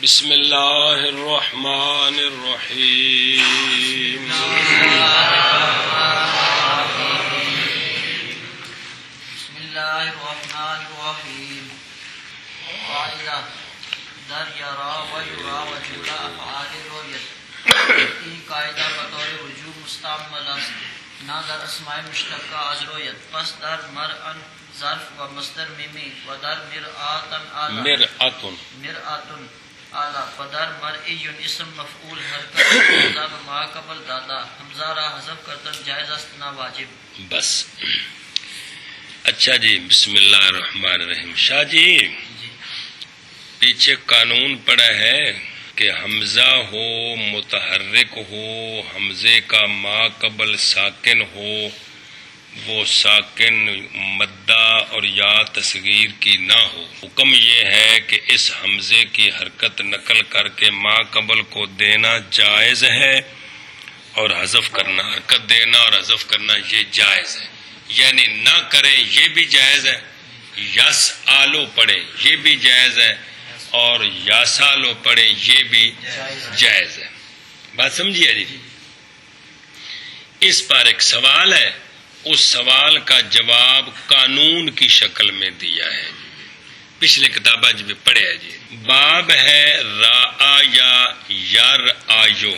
بسم اللہ الرحمن الرحیم بسم اللہ الرحمن الرحیم قاعدہ در یرا و یرا و جرا افعال رویت این قاعدہ بطور وجوب مستعمل است نہ در اسماء مشتقہ از رویت پس در مرءن ظرف و مصدر میمی و در مرآتن آلا مرآتن آلا پدر مرئی اسم مفعول حرکت حمزہ ما قبل دادا حمزہ را حذف کرتن جائز است نہ واجب. بس اچھا جی. بسم اللہ الرحمن الرحیم. شاہ جی پیچھے قانون پڑا ہے کہ حمزہ ہو متحرک ہو حمزے کا ما قبل ساکن ہو وہ ساکن مدہ اور یا تصغیر کی نہ ہو. حکم یہ ہے کہ اس حمزے کی حرکت نقل کر کے ما قبل کو دینا جائز ہے اور حذف کرنا حرکت دینا اور حذف کرنا یہ جائز ہے. یعنی نہ کریں یہ بھی جائز ہے, یس آلو پڑھیں یہ بھی جائز ہے اور یاسالو پڑھیں یہ بھی جائز ہے. بات سمجھیے جی. اس پر ایک سوال ہے, اس سوال کا جواب قانون کی شکل میں دیا ہے. پچھلے کتابہ جب پڑھے ہے جی. باب ہے را یا یر آیو.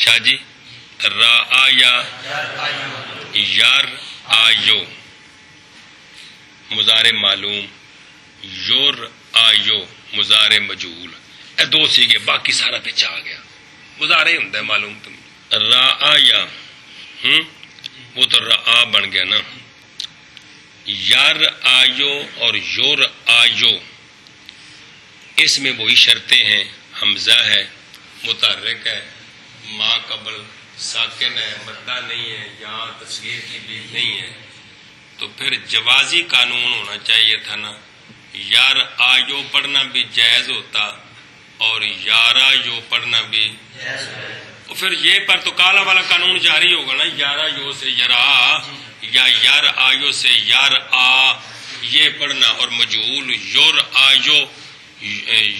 شاہ جی را یا یر آیو مضارع معلوم, یور آیو مضارع مجہول. اے دو سیگے باقی سارا پیچھے آ گیا. مضارع ہوں ہے معلوم تم. را یا وہ تو را بن گیا نا. یار آیو اور یور آیو اس میں وہی شرطیں ہیں. حمزہ ہے متحرک ہے ما قبل ساکن ہے مدہ نہیں ہے یا تصغیر کی بھی نہیں ہے. تو پھر جوازی قانون ہونا چاہیے تھا نا. یار آیو پڑھنا بھی جائز ہوتا اور یارا یو پڑھنا بھی تو پھر یہ پر تو کالا والا قانون جاری ہوگا نا. یارا یو سے یرا یا یار آیو سے یار آ یہ پڑھنا اور مجہول یور آیو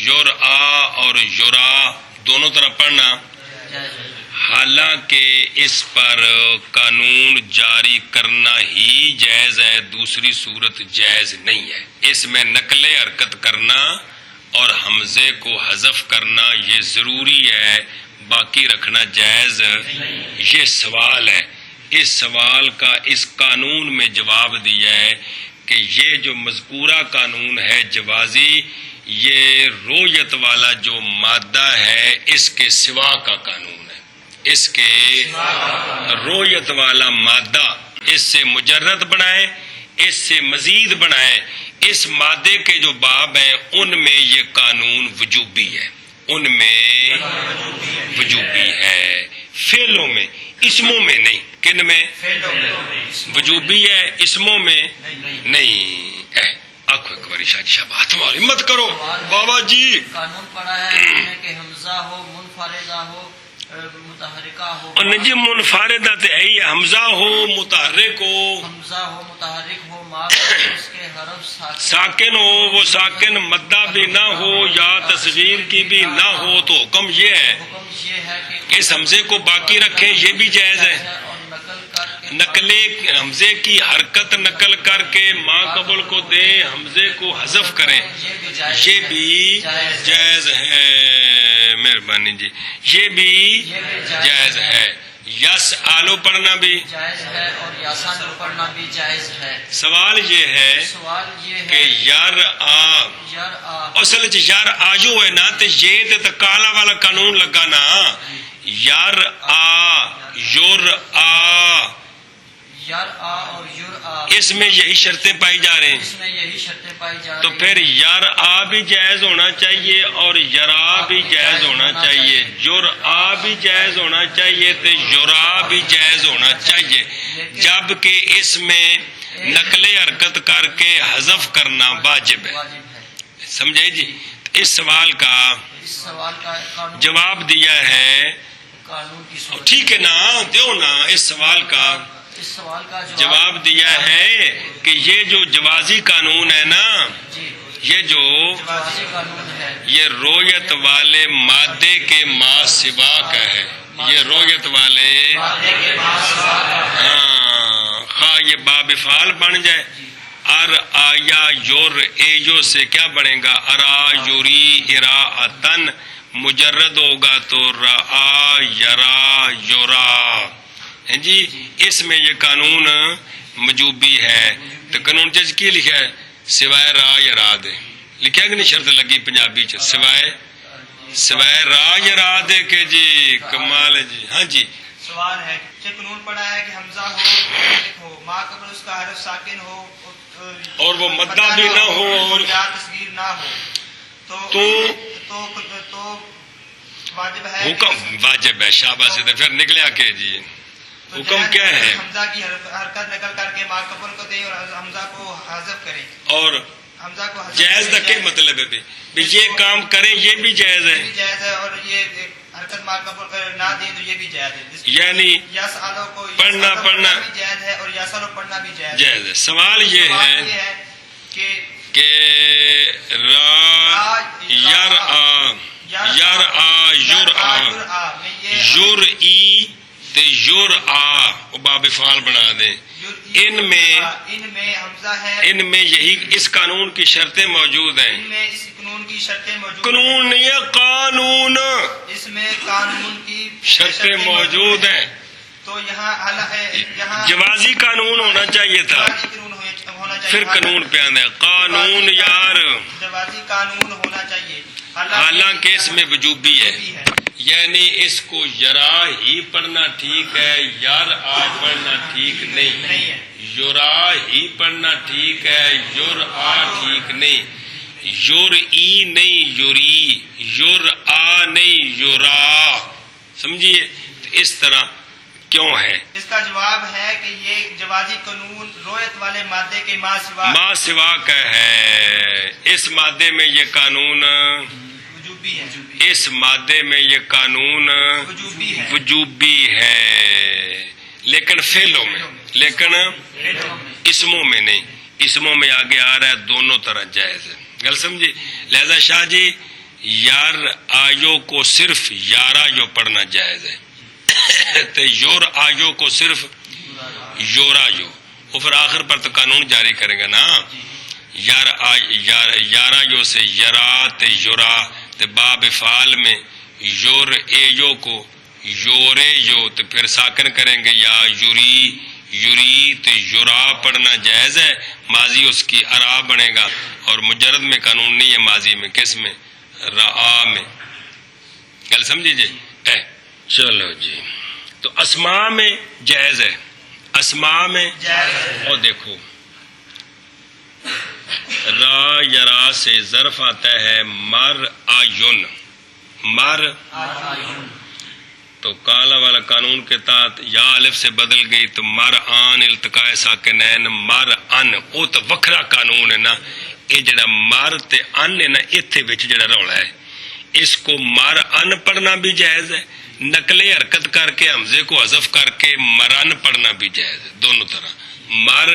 یور آ اور یورا دونوں طرح پڑھنا. حالانکہ اس پر قانون جاری کرنا ہی جائز ہے, دوسری صورت جائز نہیں ہے. اس میں نقل حرکت کرنا اور حمزے کو حذف کرنا یہ ضروری ہے, باقی رکھنا جائز. یہ سوال ہے, اس سوال کا اس قانون میں جواب دیا ہے کہ یہ جو مذکورہ قانون ہے جوازی یہ رویت والا جو مادہ ہے اس کے سوا کا قانون ہے. اس کے رویت والا مادہ اس سے مجرد بنائے اس سے مزید بنائے. اس مادے کے جو باب ہیں ان میں یہ قانون وجوبی ہے, ان میں وجوبی ہے. فعلوں میں اسموں میں نہیں. کن میں وجوبی ہے اسموں میں نہیں. آنکھوں ایک باری شاہ جی شاہ بات والی مت کرو بابا جی. قانون پڑا ہے کہ حمزہ ہو منفردہ ہو متحرکہ ہو. جی منفردہ تو ہے ہی, حمزہ ہو متحرک ہو حمزہ ہو متحرک ہو ما اس کے حرف ساکن ہو وہ ساکن مدہ بھی نہ ہو یا تصغیر کی بھی نہ ہو. تو حکم یہ ہے کہ اس حمزے کو باقی رکھیں یہ بھی جائز ہے. نقل حمزے کی حرکت نقل کر کے ما قبل کو دیں حمزے کو حذف کریں یہ بھی جائز ہے. مہربانی جی یہ بھی جائز ہے. یس آلو پڑھنا بھی جائز ہے اور یاسالو پڑھنا بھی جائز ہے. سوال یہ ہے کہ یار اصل یار آجو ہے نا تو یہ تو کالا والا قانون لگا نا. یار آ یور آ اس میں یہی شرطیں پائی جا رہے ہیں. تو پھر یار آ بھی جائز ہونا چاہیے اور یرا بھی جائز ہونا چاہیے. یور آ بھی جائز ہونا چاہیے تو یورا بھی جائز ہونا چاہیے. جبکہ اس میں نقل حرکت کر کے حذف کرنا واجب ہے. سمجھے جی. اس سوال کا جواب دیا ہے. ٹھیک ہے نا دیو نا. اس سوال کا جواب دیا ہے کہ یہ جو جوازی قانون ہے نا یہ جو جوازی قانون ہے یہ رویت والے مادے کے ما سوا کا ہے، یہ رویت والے مادے کے بعد سوا کا ہے۔ ہاں خواہ یہ باب فعال بن جائے، ار آیا یور ایجو سے کیا بنے گا؟ ارا یوری اراعتن، مجرد ہوگا تو رآ یرا یورا ہے جی۔ اس میں یہ قانون مجوبی ہے، تو قانون جج کی لکھا ہے؟ سوائے را یا را دے لکھا کہ نہیں؟ شرط لگی پنجابی چ سوائے را یا را دے کہ جی کمال ہے جی۔ ہاں جی سوال ہے کہ قانون پڑھا ہے کہ حمزہ ہو ما قبل اس کا حرف ساکن ہو اور وہ مدہ بھی نہ ہو اور یا تصغیر نہ ہو تو واجب ہے حکم واجب ہے، شاباش سے پھر نکلیا کہ جی تو حکم جائز کیا ہے؟ حمزہ کی حرکت نقل کر کے ما قبل کو دیں اور حمزہ کو حذف کریں، اور حمزہ کو حذف جائز کا کیا مطلب ہے بھی یہ کام کریں یہ بھی جائز یہ ہے، بھی جائز ہے، اور یہ حرکت ما قبل نہ دیں تو یہ بھی جائز ہے، یعنی یا سالوں کو پڑھنا بھی جائز ہے اور یا سالوں پڑھنا بھی جائز ہے۔ جائز ہے۔ سوال یہ ہے کہ را یر آ یر آ یور آ یور ای تے یور آ باب فعال بنا دیں، ان میں حمزہ ہے، ان میں یہی اس قانون کی شرطیں موجود ہیں۔ ان میں اس قانون کی شرطیں موجود قانون نہیں ہے، قانون اس میں قانون کی شرطیں موجود ہیں۔ تو یہاں جوازی قانون ہونا چاہیے تھا، ہونا چاہیے، پھر قانون پہ آنا ہے قانون یار، جوازی قانون ہونا چاہیے، حالانکہ اس میں وجوبی ہے، یعنی اس کو یرا ہی پڑھنا ٹھیک ہے، یار آج پڑھنا ٹھیک نہیں، یورا ہی پڑھنا ٹھیک ہے، یور آ ٹھیک نہیں، یور ای نہیں یوری، یور آ نہیں یورا، سمجھیے؟ اس طرح کیوں ہے؟ اس کا جواب ہے کہ یہ جوازی قانون رویت والے مادے کے ما سوا کا ہے، اس مادے میں یہ قانون وجوبی ہے، اس مادے میں یہ قانون وجوبی ہے، لیکن فعلوں میں، لیکن اسموں میں نہیں، اسموں میں آگے آ رہا ہے دونوں طرح جائز ہے، گل سمجھی؟ لہذا شاہ جی یار آیو کو صرف یارا یو پڑھنا جائز ہے، تے یور آیو کو صرف یورا یو، وہ پھر آخر پر تو قانون جاری کریں گے نا، یارا یو سے یرا تے یورا، تے باب فعال میں یور اے یو کو یورے یو، تے پھر ساکن کریں گے یا یوری یوری، تے یورا پڑھنا جائز ہے، ماضی اس کی ارا بنے گا، اور مجرد میں قانون نہیں ہے، ماضی میں کس میں؟ رآ میں، گل سمجھی جی؟ چلو جی، تو اسماء میں جائز ہے، اسماء میں اور دیکھو را یرا سے ظرف آتا ہے مر آیون، مر تو کالا والا قانون کے تحت یا الف سے بدل گئی تو مر آن التقاء ساکنین مر ان، وہ تو وکھرا قانون ہے نا، یہ جڑا مر تے ان ہے نا، ایتھے وچ جڑا رولا ہے، اس کو مر ان پڑھنا بھی جائز ہے، نقل حرکت کر کے حمزے کو حذف کر کے مرن پڑھنا بھی جائز ہے، دونوں طرح مر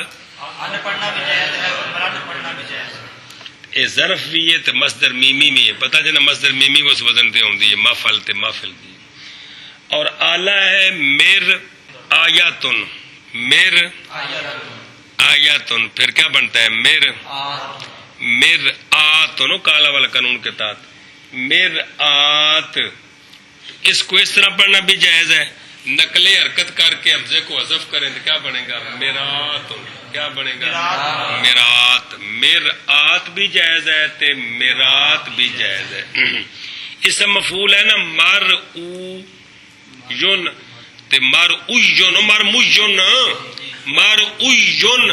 پڑھنا بھی جائز ہے اور مرن پڑھنا بھی جائز ہے۔ یہ ظرف بھی ہے تو مصدر میمی میں ہے، پتہ جنا مصدر میمی اس وزن تے ہوندی ہے، مفعل تے مافعل دی، اور اعلی ہے مر آیاتن، مر آیاتن، پھر کیا بنتا ہے؟ مر آتن، کالا والا قانون کے تحت مر آت، اس کو اس طرح پڑھنا بھی جائز ہے، نقل حرکت کر کے حمزے کو حذف کریں تو کیا بنے گا؟ میرات، کیا بنے گا؟ میرات، میرات بھی جائز ہے تے میرات بھی جائز ہے، اسم مفعول ہے نا، مر او یون تے مر او یون، مر مو یون، مر او یون،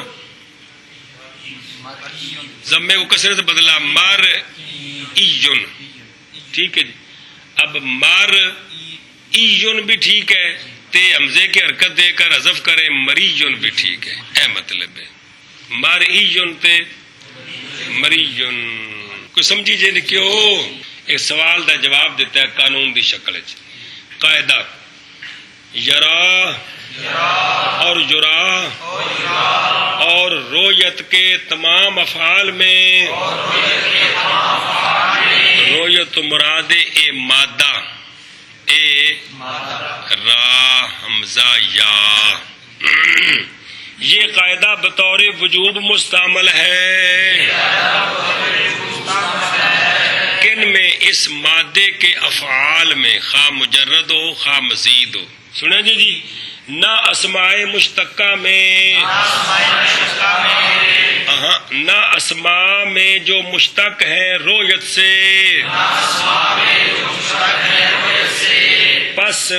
ضمے کو کسرے سے بدلا مر ایون، ٹھیک ہے جی؟ اب مر ایون بھی ٹھیک ہے تے حمزے کی حرکت دے کر حذف کریں مریون بھی ٹھیک ہے، اے مطلب ہے مر ایون تے مریون، کوئی سمجھی جی کیوں؟ ایک سوال دا جواب دیتا ہے قانون دی شکل وچ، قاعدہ یرا اور یرا اور رویت کے تمام افعال میں رویت مراد اے مادہ اے را حمزہ یا یہ قاعدہ بطور وجوب مستعمل ہے کن میں؟ اس مادے کے افعال میں، خواہ مجرد ہو خواہ مزید ہو. سنیں جی نہ اسماء مشتقہ میں، نہ اسماء میں جو مشتق ہیں رویت سے، پس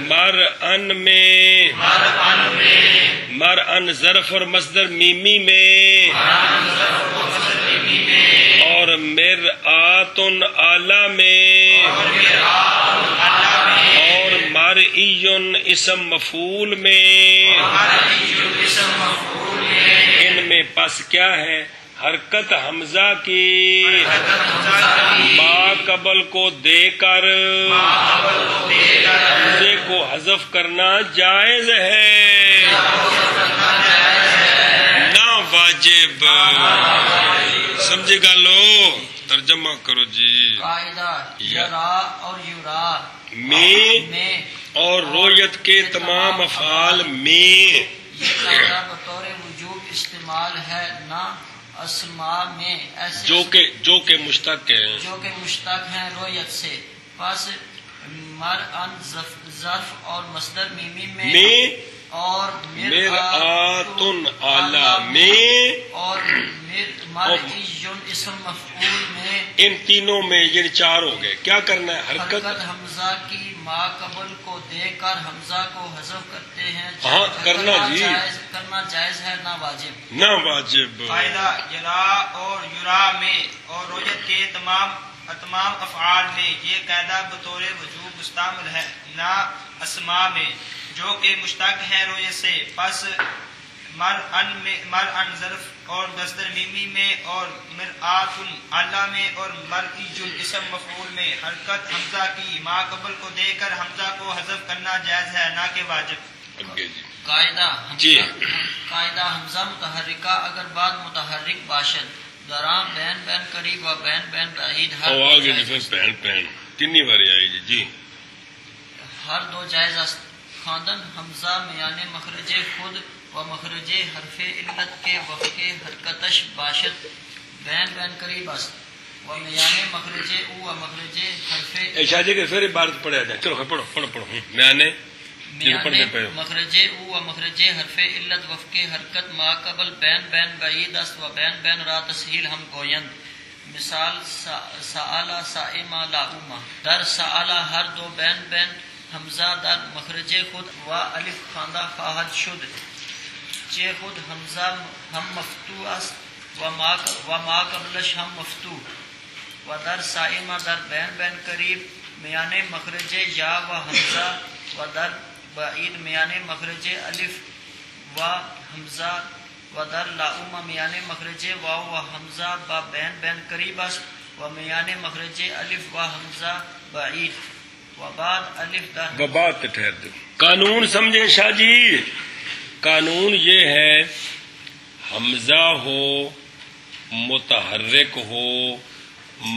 مرءن میں، مرءن ظرف اور مصدر میمی میں، اور مرآتن اعلی میں، اور مرئیٌ اسم مفعول میں، ان میں پس کیا ہے؟ حرکت حمزہ کی ما قبل کو دے کر حمزے کو حذف کرنا جائز ہے، نہ واجب. سمجھے گا لو؟ ترجمہ کرو جی. قاعدہ یرا اور یورا میں اور رویت کے تمام افعال میں، یہ قاعدہ بطور وجوب استعمال ہے نہ اسماء میں ایسے جو کہ مشتق ہیں، جو کہ مشتق ہیں رویت سے، پس مرءن ظرف اور مصدر میمی میں، اور مرآتن اعلی میں، اور مرئی اسم مفعول میں، ان تینوں میں یہ چار ہو گئے. کیا کرنا ہے؟ حرکت حمزہ کی ما قبل کو دے کر حمزہ کو حذف کرتے ہیں. ہاں کرنا جی، کرنا جائز ہے نہ واجب. نہ واجب. قاعدہ یرا اور یرا میں اور رویت کے تمام افعال میں یہ قاعدہ بطور وجوب مستعمل ہے نہ اسماء میں جو کہ مشتق ہیں رویت سے، پس مرءن ظرف اور مصدر میمی میں، اور مرآتن اعلی میں، اور مرئی اسم مفعول میں حرکت حمزہ کی ما قبل کو دے کر حمزہ کو حذف کرنا جائز ہے نہ کہ واجب. قاعدہ جی قاعدہ حمزہ متحرکہ اگر بعد متحرک باشد درام بین بین قریب و بین بین بعید پہن تینی باری آئی جی. جی ہر دو جائز است. خواندن حمزہ میان مخرج خود و مخرج حرف علت کے وفق حرکتش باشد بین بین قریب است و میان مخرج او و مخرج حرف شاہ کے پھر عبارت پڑھا جائے. چلو پڑھو میانے مخرج او و مخرج حرف علت وفق حرکت ما قبل بین بین بعید است و بین بین را تسہیل ہم گویند. مثال سآلا سائما لاؤما. در سآلا ہر دو بین بین حمزہ در مخرج خود و الف خواندہ خواہد شد چے خود حمزہ ہم مفتو است و ما قبلش ہم مفتو. و در سائما در بین بین قریب میان مخرج یا و حمزہ و در بعید میان مخرج الف و حمزہ و در لاؤما میان مخرج واو و حمزہ با بین بین قریب است و میان مخرج الف و حمزہ بعید و بعد الف در بات ٹھہر دو. قانون سمجھے شاہ جی؟ قانون یہ ہے حمزہ ہو متحرک ہو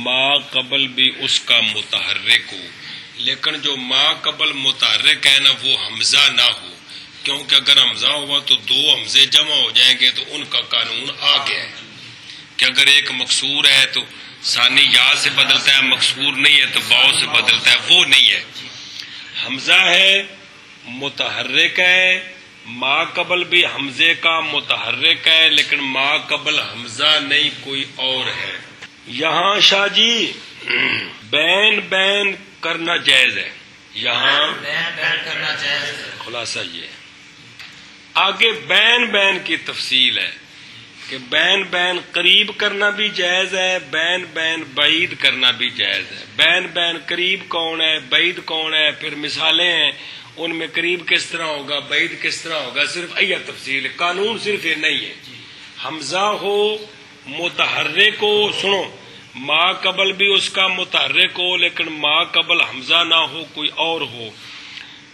ما قبل بھی اس کا متحرک ہو، لیکن جو ما قبل متحرک ہے نا وہ حمزہ نہ ہو، کیونکہ اگر حمزہ ہوا تو دو حمزے جمع ہو جائیں گے تو ان کا قانون آ گیا ہے کہ اگر ایک مکسور ہے تو ثانی یا سے بدلتا ہے، مکسور نہیں ہے تو باؤ سے بدلتا ہے، وہ نہیں ہے. حمزہ ہے متحرک ہے، ما قبل بھی حمزے کا متحرک ہے، لیکن ما قبل حمزہ نہیں کوئی اور ہے. یہاں شاہ جی بین بین کرنا جائز ہے، یہاں بین بین کرنا جائز ہے. خلاصہ یہ ہے. آگے بین بین کی تفصیل ہے کہ بین بین قریب کرنا بھی جائز ہے، بین بین بعید کرنا بھی جائز ہے. بین بین قریب کون ہے، بعید کون ہے، پھر مثالیں ہیں ان میں قریب کس طرح ہوگا، بعید کس طرح ہوگا، صرف یہ تفصیل ہے. قانون صرف یہ نہیں ہے حمزہ ہو متحرک ہو، سنو ما قبل بھی اس کا متحرک ہو لیکن ما قبل حمزہ نہ ہو کوئی اور ہو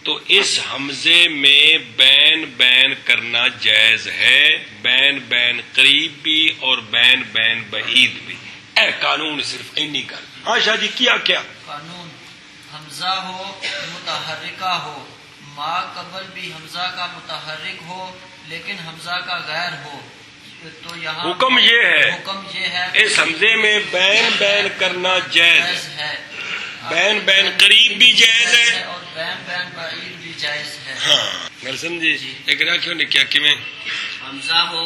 تو اس حمزے میں بین بین کرنا جائز ہے، بین بین قریب بھی اور بین بین بعید بھی۔ اے قانون صرف اینی کر۔ ہاں شاہ جی کیا قانون حمزہ ہو متحرکہ ہو، ما قبل بھی حمزہ کا متحرک ہو لیکن حمزہ کا غیر ہو، تو یہاں حکم یہ ہے اس حمزے میں بین بین کرنا جائز ہے، بین بین قریب بھی جائز ہے اور بین بین بعید بھی جائز ہے۔ ہاں گل سمجھی؟ ایک راکھیوں نے کیا کہ میں حمزہ ہو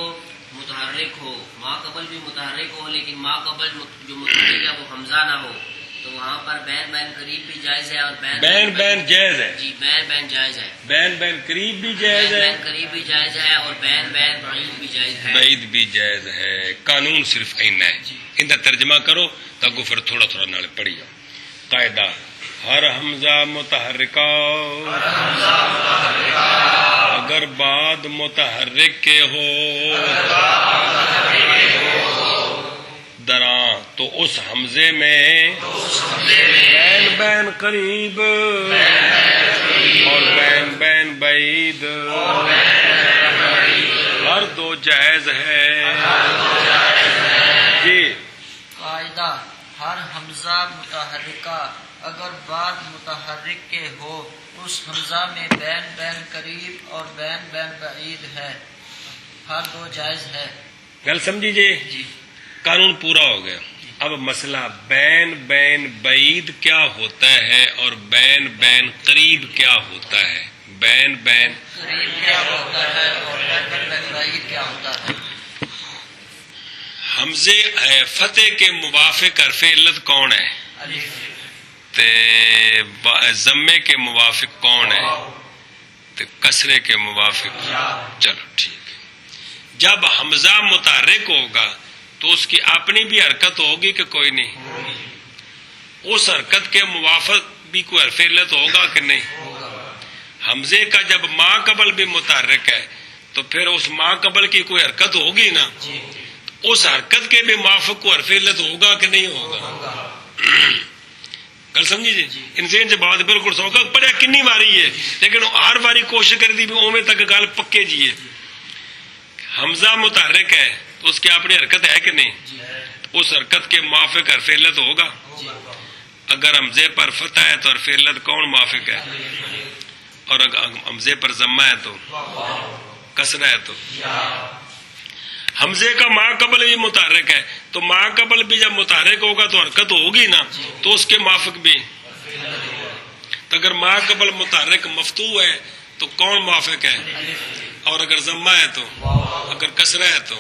متحرک ہو، ما قبل بھی متحرک ہو لیکن ما قبل جو متحرک ہے وہ حمزہ نہ ہو، تو وہاں پر بین بین قریب بھی جائز ہے اور بین بین جائز ہے، جی بین بین جائز ہے، بین بین قریب بھی جائز بین ہے، بین قریب بھی جائز ہے اور بین بین بعید بھی جائز ہے۔ بعید بھی جائز ہے۔ قانون صرف اینا ہے، ان کا ترجمہ کرو تاکہ پھر تھوڑا تھوڑا نال پڑھی جاؤ۔ قاعدہ ہر حمزہ متحرکہ اگر بعد متحرک کے ہو دراں تو اس حمزے میں بین بین قریب اور بین بین بعید ہر دو جائز ہے۔ جی قاعدہ ہر حمزہ متحرکہ اگر بعد متحرک کے ہو اس حمزہ میں بین بین قریب اور بین بین بعید ہے، ہر دو جائز ہے۔ گل سمجھی جی؟ قانون پورا ہو گیا۔ اب مسئلہ بین بین بعید کیا ہوتا ہے اور بین بین قریب کیا ہوتا ہے، بین بین قریب کیا ہوتا ہے اور بین بین بعید کیا ہوتا ہے۔ حمزے فتح کے موافق حرف علت کون ہے؟ الف۔ ضمے کے موافق کون ہے؟ کسرے کے موافق۔ چلو ٹھیک ہے۔ جب حمزہ متحرک ہوگا تو اس کی اپنی بھی حرکت ہوگی کہ کوئی نہیں؟ اس حرکت کے موافق بھی کوئی حرف علت ہوگا کہ نہیں؟ حمزے کا جب ما قبل بھی متحرک ہے تو پھر اس ما قبل کی کوئی حرکت ہوگی نا، اس حرکت کے بھی موافق کو حرف علت ہوگا کہ نہیں ہوگا؟ گل سمجھی جی؟ انسان سے بات بالکل سوکھا پڑھیا کنی باری ہے لیکن ہر باری کوشش کری تھی بھی اوے تک گل پکے جی ہے۔ حمزہ متحرک ہے تو اس کی اپنی حرکت ہے کہ نہیں؟ اس حرکت کے موافق حرف علت ہوگا۔ اگر حمزے پر فتح ہے تو حرف علت کون موافق ہے؟ اور اگر حمزے پر ضمہ ہے تو کسرہ ہے تو حمزے کا ما قبل بھی متحرک ہے تو ما قبل بھی جب متحرک ہوگا تو حرکت ہوگی نا، تو اس کے موافق بھی۔ تو اگر ما قبل متحرک مفتوح ہے تو کون موافق ہے؟ اور اگر ضمہ ہے تو، اگر کسرہ ہے تو۔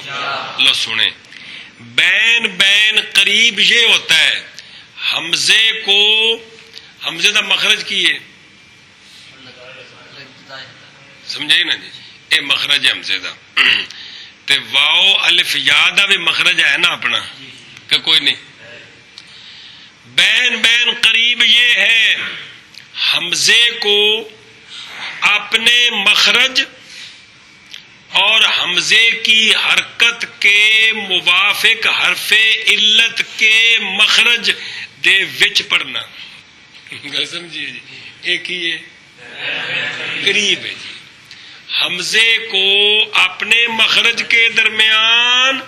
لو سنیں، بین بین قریب یہ ہوتا ہے حمزے کو، حمزے دا مخرج کیے سمجھے نا جی؟ اے مخرج ہے حمزے دا، تے واو الف یا دا بھی مخرج ہے نا اپنا کہ کوئی نہیں؟ بین بین قریب یہ ہے حمزے کو اپنے مخرج اور حمزے کی حرکت کے موافق حرف علت کے مخرج دے وچ پڑھنا۔ سمجھیے جی؟ ایک ہی ہے قریب ہے جی، حمزے کو اپنے مخرج کے درمیان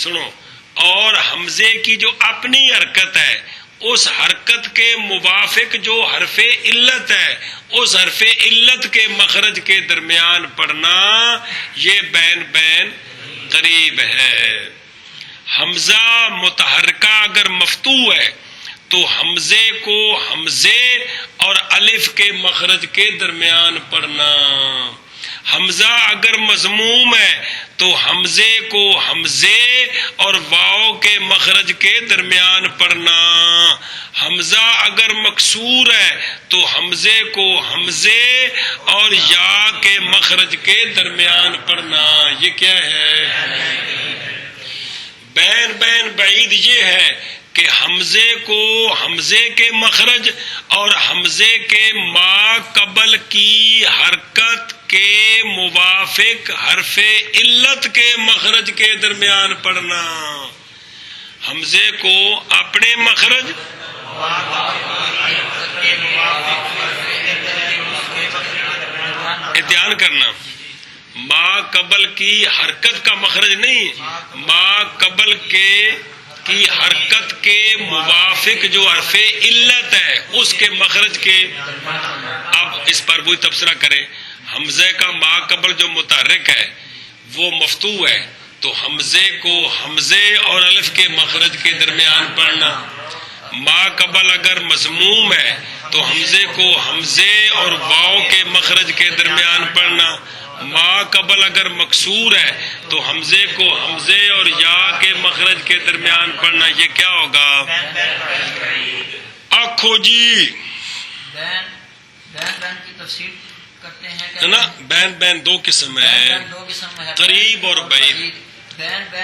سنو اور حمزے کی جو اپنی حرکت ہے اس حرکت کے موافق جو حرف علت ہے اس حرف علت کے مخرج کے درمیان پڑھنا، یہ بین بین قریب ہے۔ حمزہ متحرکہ اگر مفتوح ہے تو حمزے کو حمزے اور الف کے مخرج کے درمیان پڑھنا، حمزہ اگر مضموم ہے تو حمزے کو حمزے اور واو کے مخرج کے درمیان پڑھنا، حمزہ اگر مکسور ہے تو حمزے کو حمزے اور یا کے مخرج کے درمیان پڑھنا۔ یہ کیا ہے؟ بین بین بعید یہ ہے کہ حمزے کو حمزے کے مخرج اور حمزے کے ما قبل کی حرکت کے موافق حرف علت کے مخرج کے درمیان پڑھنا، حمزے کو اپنے مخرج بیان کرنا ما قبل کی حرکت کا مخرج نہیں، ما قبل کی حرکت کے موافق جو حرف علت ہے اس کے مخرج کے. اب اس پر وہی تبصرہ کرے، حمزے کا ما قبل جو متحرک ہے وہ مفتوح ہے تو حمزے کو حمزے اور الف کے مخرج کے درمیان پڑھنا. ما قبل اگر مضموم ہے تو حمزے کو حمزے اور واو کے مخرج کے درمیان پڑھنا. ما قبل اگر مکسور ہے تو حمزے کو حمزے اور یا کے مخرج کے درمیان پڑھنا. یہ کیا ہوگا؟ آنکھو جی بین کی تفصیل کرتے ہیں کہ نا بین دو قسم ہے، قریب اور بعید.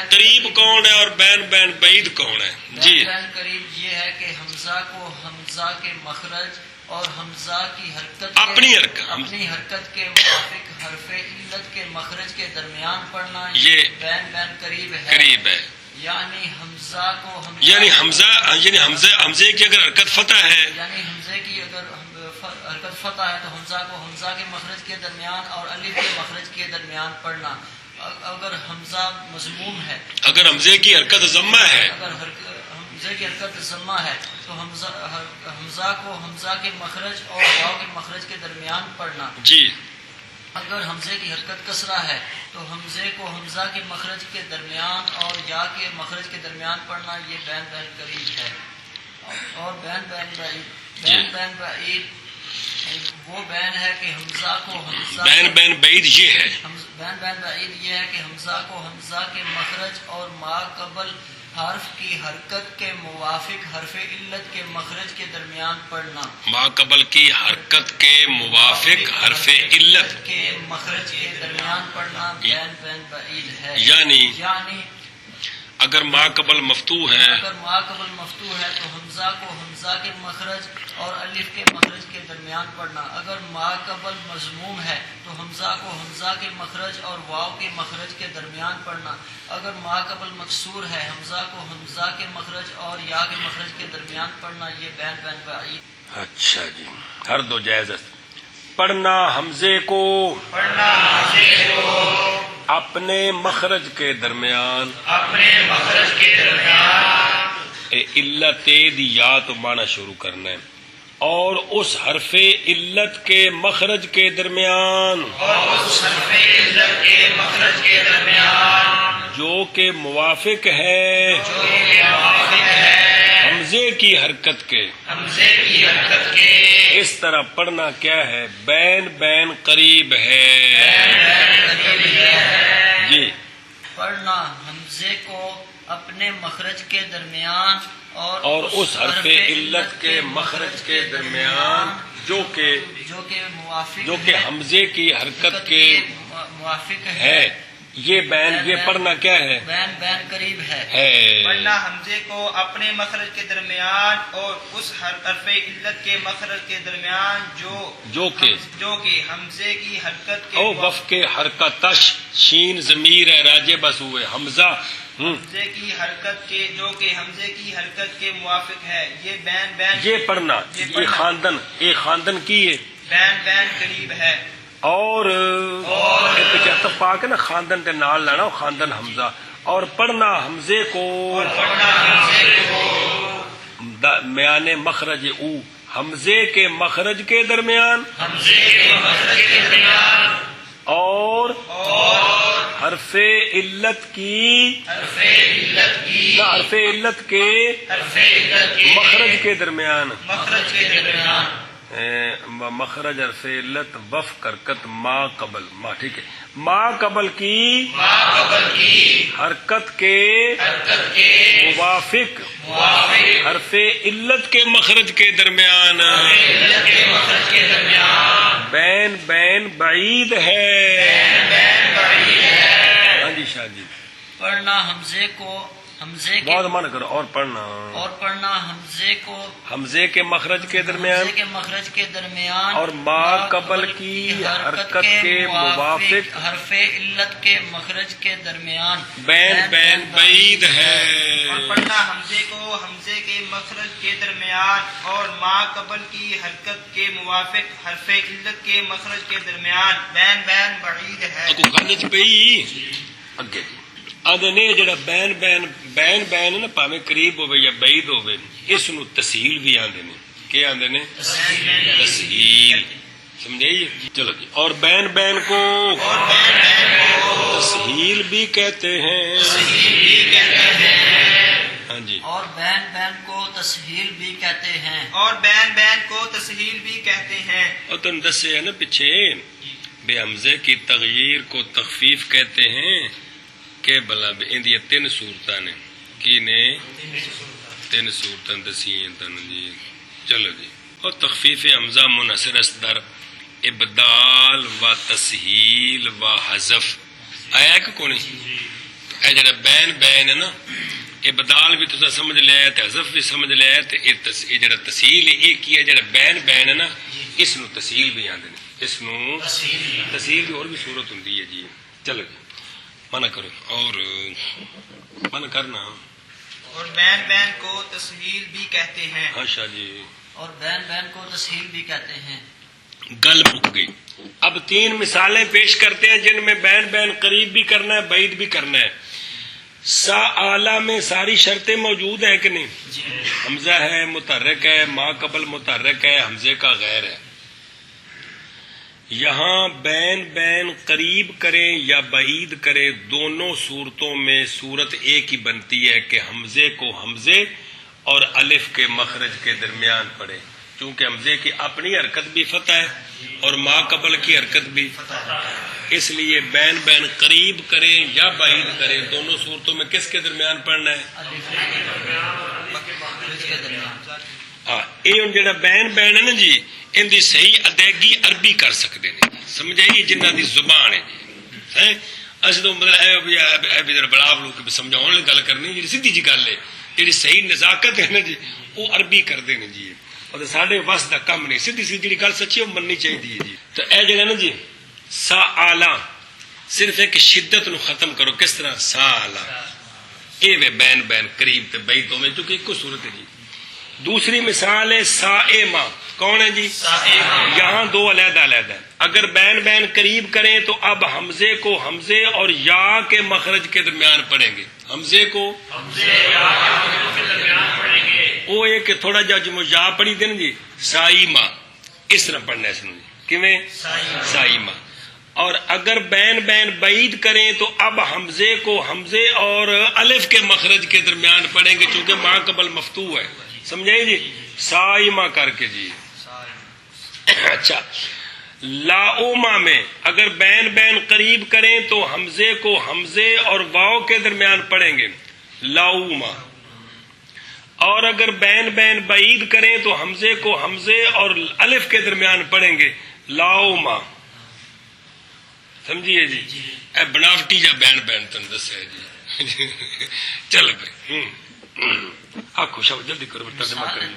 قریب کون ہے اور بین بعید کون ہے؟ جی قریب یہ ہے کہ حمزہ کو حمزہ کے مخرج اور حمزہ کی حرکت اپنی حرکت کے موافق حرف علت کے مخرج کے درمیان پڑھنا. یہ بین قریب ہے. یعنی حمزہ کو حمزے کی اگر حرکت فتح ہے، یعنی حمزے کی اگر حرکت فتح ہے تو حمزہ کو حمزہ کے مخرج کے درمیان اور الف کے مخرج کے درمیان پڑھنا. اگر حمزہ مضموم ہے، اگر حمزے کی حرکت ضمہ ہے، اگر حمزے کی حرکت ضمہ ہے تو حمزہ کو حمزہ کے مخرج اور واو کے مخرج کے درمیان پڑھنا. جی اگر حمزے کی حرکت کسرہ ہے تو حمزے کو حمزہ کے مخرج کے درمیان اور یا کے مخرج کے درمیان پڑھنا. یہ بین قریب ہے. اور بین بعید وہ بین ہے کہ حمزہ کو حمزہ بین بعید یہ ہے. بین بعید یہ ہے کہ حمزہ کو حمزہ کے مخرج اور ما قبل حرف کی حرکت کے موافق حرف علت کے مخرج کے درمیان پڑھنا. ما قبل کی حرکت کے موافق حرف علت کے مخرج کے درمیان پڑھنا بین بعید ہے. یعنی اگر ما قبل مفتوح ہے، اگر ما قبل مفتوح ہے تو حمزہ کو حمزہ کے مخرج اور الف کے مخرج کے درمیان پڑھنا. اگر ما قبل مضموم ہے تو حمزہ کو حمزہ کے مخرج اور واو کے مخرج کے درمیان پڑھنا. اگر ما قبل مکسور ہے حمزہ کو حمزہ کے مخرج اور یا کے مخرج کے درمیان پڑھنا. یہ بین بعید. اچھا جی، ہر دو جائز ہے. پڑھنا حمزے کو اپنے مخرج کے درمیان علت دی یا تو مانا شروع کرنا ہے، اور اس حرف علت کے مخرج کے درمیان جو کہ موافق ہے حمزے کی حرکت کے. اس طرح پڑھنا کیا ہے؟ بین قریب ہے. جی پڑھنا حمزے کو اپنے مخرج کے درمیان اور اس حرف علت کے مخرج کے درمیان جو کہ حمزے کی حرکت کے موافق ہے. یہ پڑھنا کیا ہے؟ بین قریب ہے. پڑھنا حمزے کو اپنے مخرج کے درمیان اور اس حرف علت کے مخرج کے درمیان جو کہ حمزے کی حرکت کے وف کے حرکتش شین ضمیر ہے راجع بس ہوئے حمزہ حمزے کی حرکت کے جو کہ حمزے کی حرکت کے موافق ہے. یہ بین یہ پڑھنا یہ خاندن کی ہے. بین قریب ہے. اور پاک ہے نا خاندن کے نال لینا خاندن حمزہ. اور پڑھنا حمزے کو میان مخرج او حمزے کے مخرج کے درمیان اور حرف علت کی حرف علت کے مخرج کے درمیان مخرج حرف علت وف کرکت ما قبل ما. ٹھیک ہے. ما قبل کی حرکت کے موافق حرف علت کے مخرج کے درمیان بین بعید ہے. ہاں جی شاہ جی. پڑھنا حمزے کو حمزے کے بہت من کرو اور پڑھنا اور پڑھنا حمزے کو حمزے کے مخرج کے درمیان حمزے کے مخرج کے درمیان اور ما قبل کی حرکت کے موافق حرف علت کے مخرج کے درمیان بین بین بعید ہے. اور پڑھنا حمزے کو حمزے کے مخرج کے درمیان اور ما قبل کی حرکت کے موافق حرف علت کے مخرج کے درمیان بین بین بعید ہے. اگو گل چ پئی اگے آدھے نے جڑا بین بین بین بین نا پاویں قریب ہوے یا بعید ہوے اس نو تسہیل بھی آندے نے. کیا آندے نے؟ تسہیل. سمجھے جی؟ چلو جی. اور بین بین کو تسہیل بھی کہتے ہیں. ہاں جی. اور بین بین کو تسہیل بھی کہتے ہیں. اور بین بین کو تسہیل بھی کہتے ہیں. اور تم دسے ہے نا پیچھے بے حمزے کی تغییر کو تخفیف کہتے ہیں کہ بلا اندی تین صورتاں نے کی نے تین صورتاں دسیاں تن جی. چلو جی. اور تخفیف حمزہ منحصر در ابدال و تسہیل و حذف آیا کہ کون اے جڑا بین بین ہے نا ابدال بھی تو سمجھ لیا تے حذف بھی سمجھ لیا تے یہ جڑا تسہیل ہے ایک ہی ہے. جڑا بین بین ہے نا اس نو تسہیل بھی آندے نے. اس نو تسہیل کی اور بھی صورت ہوندی ہے جی. چلو جی. منع کرو اور منع کرنا. اور بین بین کو تسہیل بھی کہتے ہیں. ہاں شاہ جی. اور بین بین کو تسہیل بھی کہتے ہیں. گل مک گئی. اب تین مثالیں پیش کرتے ہیں جن میں بین بین قریب بھی کرنا ہے بعید بھی کرنا ہے. سا اعلیٰ میں ساری شرطیں موجود ہیں کہ نہیں؟ حمزہ ہے، متحرک ہے، ما قبل متحرک ہے، حمزے کا غیر ہے. یہاں بین بین قریب کریں یا بعید کریں دونوں صورتوں میں صورت ایک ہی بنتی ہے کہ حمزے کو حمزے اور الف کے مخرج کے درمیان پڑھیں. چونکہ حمزے کی اپنی حرکت بھی فتح ہے اور ما قبل کی حرکت بھی، اس لیے بین بین قریب کریں یا بعید کریں دونوں صورتوں میں کس کے درمیان پڑھنا ہے؟ یہ جڑا بین بین ہے نا جی ان دی صحیح ادائیگی عربی کر سکتے ہیں. سمجھے جی جنہ دی زبان ہے جی. اصل تو مطلب بڑا لوگ سمجھاؤ گل کرنی جی سیدھی جی گل ہے. جی صحیح نزاکت ہے نا جی وہ عربی کرتے ہیں جی. اور سارے وس کا کم نہیں. سیدھی سیدھی جی گل سچی وہ مننی چاہیے جی. تو اے جگہ نا جی سا آلہ صرف ایک شدت نو ختم کرو. کس طرح؟ سا آلہ اے وے بین بین قریب تے بعید میں چونکہ ایک صورت ہے جی. دوسری مثال ہے سا اے ماں. کون ہے جی؟ یہاں دو علیحدہ علیحدہ ہے. اگر بین بین قریب کریں تو اب حمزے کو حمزے اور یا کے مخرج کے درمیان پڑھیں گے. حمزے کو وہ ایک تھوڑا جا جو یا پڑھی دیں جی سائی ماں اس طرح پڑھنا ہے اس نے کیویں سائی ماں. اور اگر بین بین بعید کریں تو اب حمزے کو حمزے اور الف کے مخرج کے درمیان پڑھیں گے چونکہ ماں قبل مفتوح ہے. سمجھے جی سائی ماں کر کے جی. اچھا لاؤما میں اگر بین بین قریب کریں تو حمزے کو حمزے اور واؤ کے درمیان پڑھیں گے لاؤما. اور اگر بین بین بعید کریں تو حمزے کو حمزے اور الف کے درمیان پڑھیں گے لاؤما. سمجھیے جی اے بناوٹی جا بین بین تن دسے جی. چل بھائی آخو شاہ جلدی کرو ترجمہ کریں.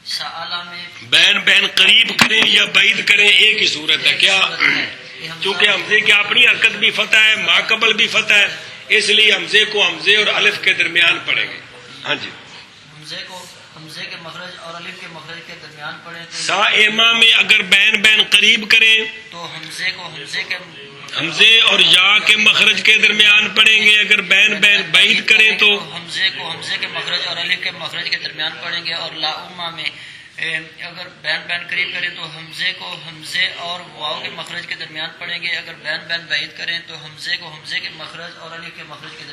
سآلہ میں بین بین قریب کریں یا بعید کریں ایک ہی صورت ہے. کیا؟ چونکہ حمزے کی اپنی حرکت بھی فتح ہے ما قبل بھی فتح ہے اس لیے حمزے کو حمزے اور الف کے درمیان پڑھیں گے. ہاں جی حمزے کو حمزے کے مخرج اور الف کے مخرج کے درمیان پڑھیں تو سا ایما میں اگر بین بین قریب کریں تو حمزے کو حمزے کے حمزے اور یا کے مخرج کے درمیان پڑھیں گے. اگر بین بین بعید کریں تو حمزے کو حمزے کے مخرج اور الف کے مخرج کے درمیان پڑھیں گے. اور لاؤما میں اگر بین بین قریب کریں تو حمزے کو حمزے اور واؤ کے مخرج کے درمیان پڑھیں گے. اگر بین بین بعید کریں تو حمزے کو حمزے کے مخرج اور الف کے مخرج کے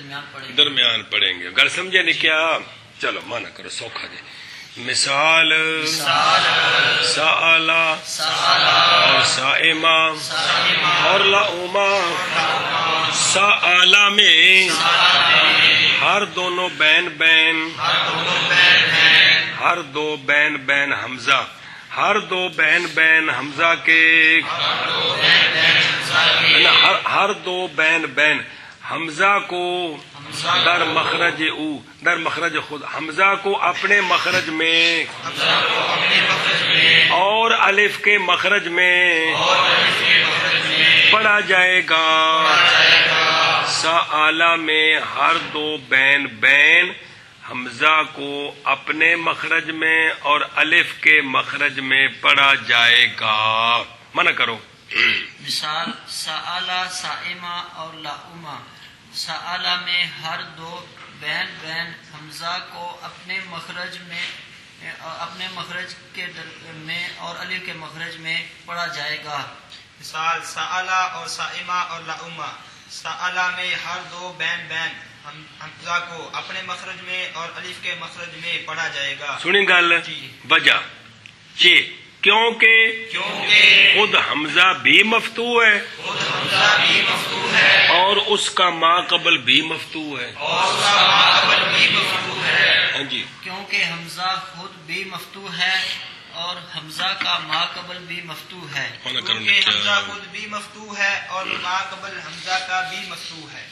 درمیان پڑھیں گے. گھر سمجھے نہیں کیا؟ چلو مانا کرو سوکھا جی. مثال سآلہ اور سائما اور لاؤما. سآلہ میں ہر دونوں بین بین ہر دو بین بین حمزہ ہر دو بین بین حمزہ کے ہر دو بین بین حمزہ کو در مخرج او، در مخرج خود، حمزہ کو اپنے مخرج میں اور الف کے مخرج میں پڑھا جائے گا۔ سآلہ میں ہر دو بین بین حمزہ کو اپنے مخرج میں اور الف کے مخرج میں پڑھا جائے گا۔ منع کرو۔ مثال سآلہ سائمہ اور لاؤمہ، سآلہ میں ہر دو بین بین حمزہ کو اپنے مخرج میں اور الف کے مخرج میں پڑھا جائے گا۔ مثال سآلہ اور سائمہ اور لاؤمہ، سآلہ میں ہر دو بین بین حمزہ کو اپنے مخرج میں اور الف کے مخرج میں پڑھا جائے گا۔ سنی گل وجہ چ کیونکہ خود حمزہ بھی مفتوح ہے اور اس کا ما قبل بھی مفتوح ہے۔ ہاں جی، کیونکہ حمزہ خود بھی مفتوح ہے اور حمزہ کا ما قبل بھی مفتوح ہے۔ کیونکہ حمزہ خود بھی مفتوح ہے اور ما قبل حمزہ کا بھی مفتوح ہے۔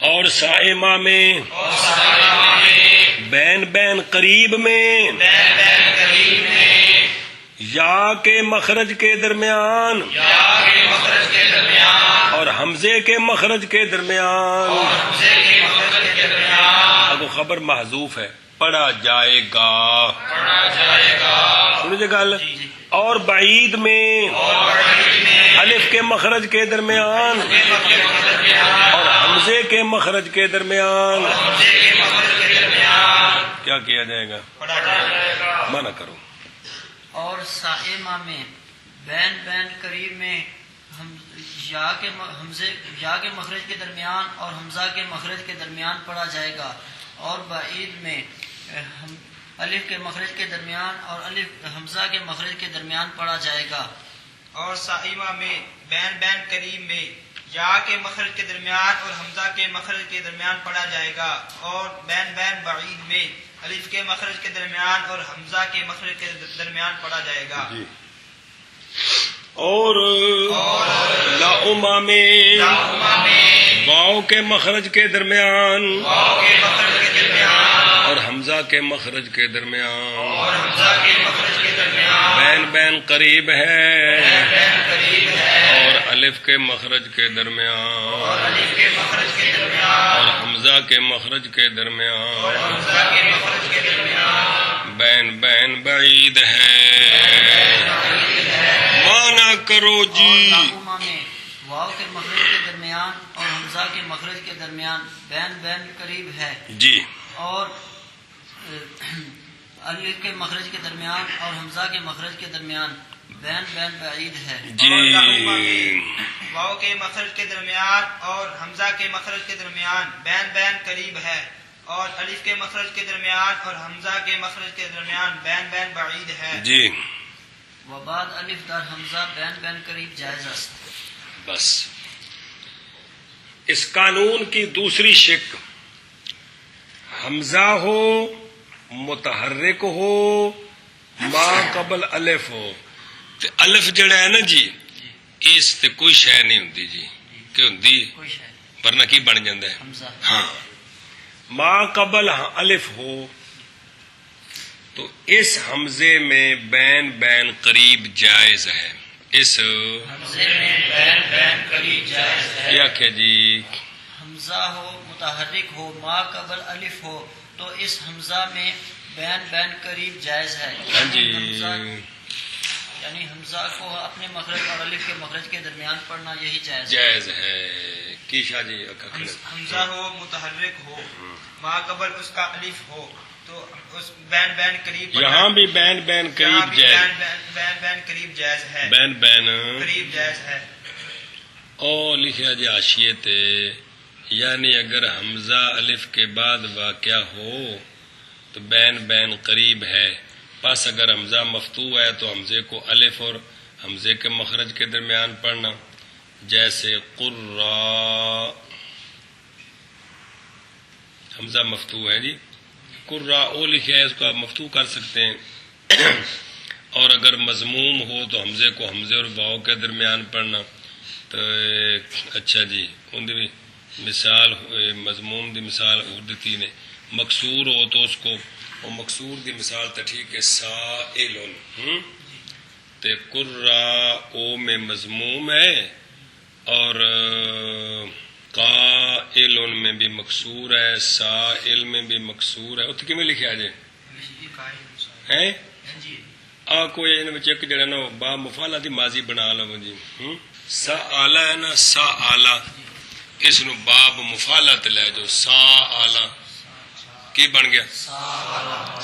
اور سائمہ میں بین بین قریب میں یا کے مخرج کے درمیان اور حمزے کے مخرج کے درمیان اگو خبر محذوف ہے، پڑھا جائے گا۔ سنیے گل، اور بعید میں الف کے مخرج کے درمیان اور حمزے کے مخرج کے درمیان کیا کیا جائے گا؟ منع کرو۔ اور سائمہ میں بین بین قریب میں یا کے مخرج کے درمیان اور حمزہ کے مخرج کے درمیان پڑھا جائے گا، اور بعید میں الف کے مخرج کے درمیان اور الف حمزہ کے مخرج کے درمیان پڑھا جائے گا۔ اور سائمہ میں بین بین قریب میں یا کے مخرج کے درمیان اور حمزہ کے مخرج کے درمیان پڑھا جائے گا، اور بین بین بعید میں الف کے مخرج کے درمیان اور حمزہ کے مخرج کے درمیان پڑھا جائے گا۔ اور لاؤمہ میں واؤ کے مخرج کے درمیان اور حمزہ کے مخرج کے درمیان بین بین قریب ہے اور الف کے مخرج کے درمیان اور حمزہ کے مخرج کے درمیان بین بین بعید ہے۔ مانا کرو جی۔ لاؤمہ میں واو کے مخرج کے درمیان اور حمزہ کے مخرج کے درمیان بین بین قریب ہے جی، اور الف کے مخرج کے درمیان اور حمزہ کے مخرج کے درمیان بین بین بعید ہے۔ جی، اور لاؤمہ میں واو کے مخرج کے درمیان اور حمزہ کے مخرج کے درمیان بین بین قریب ہے، اور الف کے مخرج کے درمیان اور حمزہ کے مخرج کے درمیان بین بین بعید ہے۔ جی، وبعد الف در حمزہ بین بین قریب جائز است۔ بس اس قانون کی دوسری شک، حمزہ ہو، متحرک ہو، ما قبل الف ہو، تے الف جڑا ہے نا جی، اس تے کوئی شے نہیں ہوندی جی، کہ ہوندی کوئی شاید ورنہ کی بن جاندا ہے؟ حمزہ۔ ہاں، ما قبل الف ہو تو اس حمزے میں بین بین قریب جائز ہے۔ اس حمزے میں بین بین قریب جائز ہے۔ کیا کہ جی، حمزہ ہو، متحرک ہو، ما قبل الف ہو تو اس حمزہ میں بین بین قریب جائز ہے۔ ہاں جی، یعنی حمزہ کو اپنے مخرج اور الف کے مخرج کے درمیان پڑھنا یہی جائز ہے۔ جائز ہے۔ کی شاہ جی حمزہ ہو، متحرک ہو، ما قبل اس کا الف ہو تو اس بین بین قریب یہاں بھی بین بین قریب جائز، بین بین قریب جائز ہے، بین بین قریب جائز ہے۔ او لکھا جی حاشیے تے، یعنی اگر حمزہ الف کے بعد واقع ہو تو بین بین قریب ہے، پس اگر حمزہ مفتوح ہے تو حمزے کو الف اور حمزے کے مخرج کے درمیان پڑھنا، جیسے قرا، حمزہ مفتوح ہے جی، قرا او لکھا ہے، اس کو آپ مفتوح کر سکتے ہیں، اور اگر مضموم ہو تو حمزے کو حمزے اور واؤ کے درمیان پڑھنا، تو اچھا جی، ان بھی مثال مضموم دی مثال اور دیتی نے مکسور ہو تو اس کو وہ مکسور دی مثال تو ٹھیک ہے سائلن تے قرا او میں مضموم ہے اور قائلن میں بھی مکسور ہے سائل میں بھی مکسور ہے اتنے کیویں لکھا جائے ہیں آ کوئی ان وچ ایک جڑا نا با مفعلہ دی ماضی بنا لو جی سا آلہ ہے نا سا آلہ اس نو باب مفعلہ تے لے جو سا آلہ کی بن گیا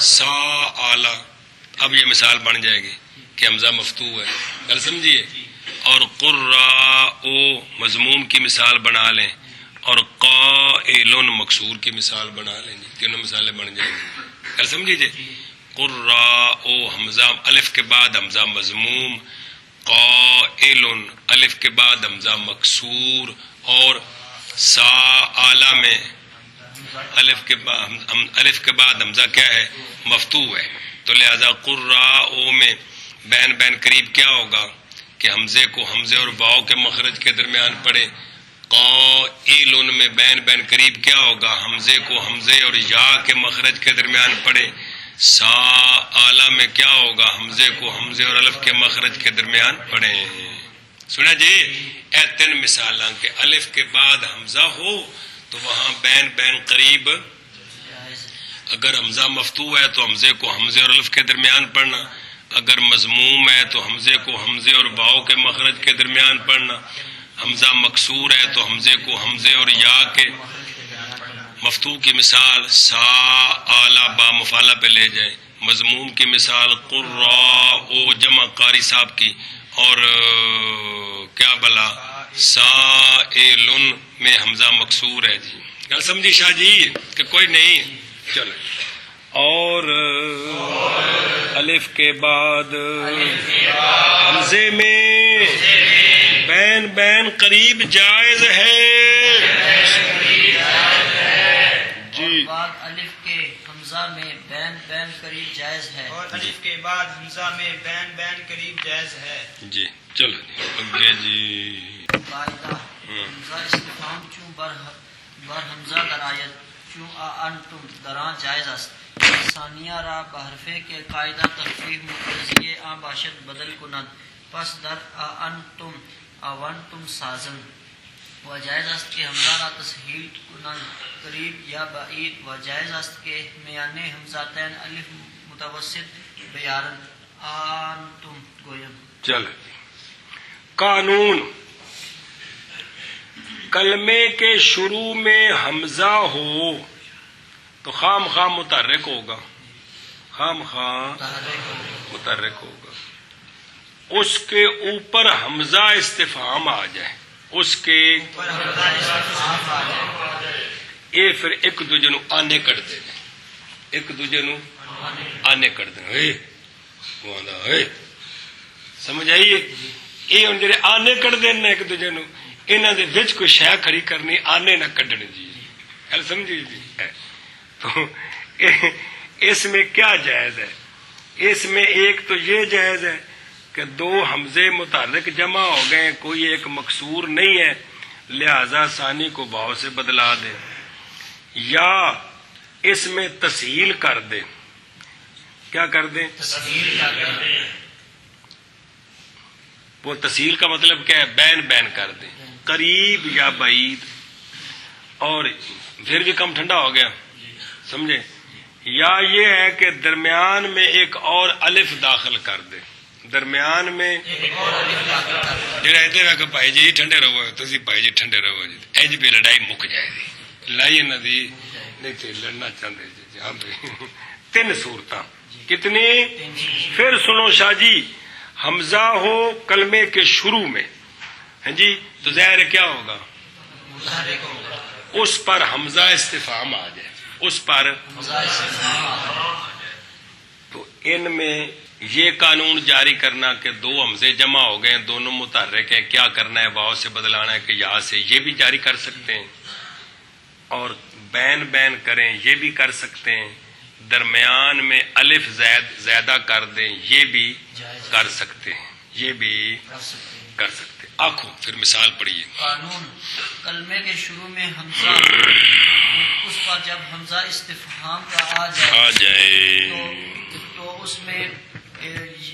سا آلہ اب یہ مثال بن جائے گی کہ حمزہ مفتوح ہے گل سمجھیے اور قرا او مضموم کی مثال بنا لیں اور قائلن مکسور کی مثال بنا لیں جی تینوں مثالیں بن جائیں گی گل سمجھیے جی قرا او حمزہ الف کے بعد حمزہ مضموم قائلن الف کے بعد حمزہ مکسور اور سا آلہ میں الف کے بعد حمزہ کیا ہے مفتوح ہے تو لہذا قرا او میں بین بین قریب کیا ہوگا کہ حمزے کو حمزے اور واو کے مخرج کے درمیان پڑھے قائلن میں بین بین قریب کیا ہوگا حمزے کو حمزے اور یا کے مخرج کے درمیان پڑھے سا آلہ میں کیا ہوگا حمزے کو حمزے اور الف کے مخرج کے درمیان پڑھیں سنا جی اے تین مثالاں کہ الف کے بعد حمزہ ہو تو وہاں بین بین قریب اگر حمزہ مفتوح ہے تو حمزے کو حمزے اور الف کے درمیان پڑھنا اگر مضموم ہے تو حمزے کو حمزے اور باؤ کے مخرج کے درمیان پڑھنا حمزہ مکسور ہے تو حمزے کو حمزے اور یا کے مفتوح کی مثال سا آلہ با مفعلہ پہ لے جائیں مضموم کی مثال قرا او جمع قاری صاحب کی اور کیا بلا سائلن میں حمزہ مکسور ہے جی کیا سمجھی شاہ جی کہ کوئی نہیں چلو اور الف کے بعد حمزے میں بین بین قریب جائز ہے جی بعد الف کے حمزہ میں بین بین قریب جائز ہے اور الف کے بعد حمزہ میں بین بین قریب جائز ہے جی چلو اگے جی قاعدہ حمزہ استفہام چون بر حمزہ درایت چون انتم دران جائز است ثانیہ را بحرفے کے قاعدہ تخفیف مقتضی آ باشد بدل کنند پس در انتم اونتم سازن و جائز است کہ حمزہ را تسہیل کنند قریب یا بعید و جائز است کہ میان حمزتین الف متوسط بیارن انتم گویم چل قانون کلمے کے شروع میں حمزہ ہو تو خام خام متحرک ہوگا خام خام متحرک ہوگا اس کے اوپر حمزہ استفہام آ جائے اس کے اے پھر ایک دوجے نو آنے کٹ دے ایک دوجے نو آنے کٹ دے سمجھ آئیے یہ ہوں جڑے آنے کٹ دینا ایک دوجے نو انہاں دے وچ کوئی شے کھڑی کرنی آنے نہ کڈن جی گل سمجھی جی تو اس میں کیا جائز ہے اس میں ایک تو یہ جائز ہے کہ دو حمزے متحرک جمع ہو گئے کوئی ایک مکسور نہیں ہے لہذا ثانی کو باؤ سے بدلا دے یا اس میں تسہیل کر دے کیا کر دیں وہ تسہیل کا مطلب کیا ہے بین بین کر دیں قریب یا بعید اور پھر بھی کم ٹھنڈا ہو گیا سمجھے یا یہ ہے کہ درمیان میں ایک اور الف داخل کر دے درمیان میں رہتے کہ بھائی جی ٹھنڈے رہو تھی بھائی جی ٹھنڈے رہو جی اج بھی لڑائی مک جائے گی لڑائی نہ دی نہیں تھی لڑنا چاہتے جی ہاں بھائی تین صورتاں کتنی پھر سنو شاہ جی حمزہ ہو کلمے کے شروع میں ہاں جی تو ظاہر کیا ہوگا اس پر حمزہ استفہام آ جائے اس پر تو ان میں یہ قانون جاری کرنا کہ دو حمزے جمع ہو گئے دونوں متحرک ہیں کیا کرنا ہے واو سے بدلانا ہے کہ یا سے یہ بھی جاری کر سکتے ہیں اور بین بین کریں یہ بھی کر سکتے ہیں درمیان میں الف زیادہ کر دیں یہ بھی کر سکتے ہیں یہ بھی کر سکتے. آنکھوں پھر مثال پڑھیے. قانون کلمے کے شروع میں حمزہ، اس پر جب حمزہ استفہام کا آ جائے تو اس میں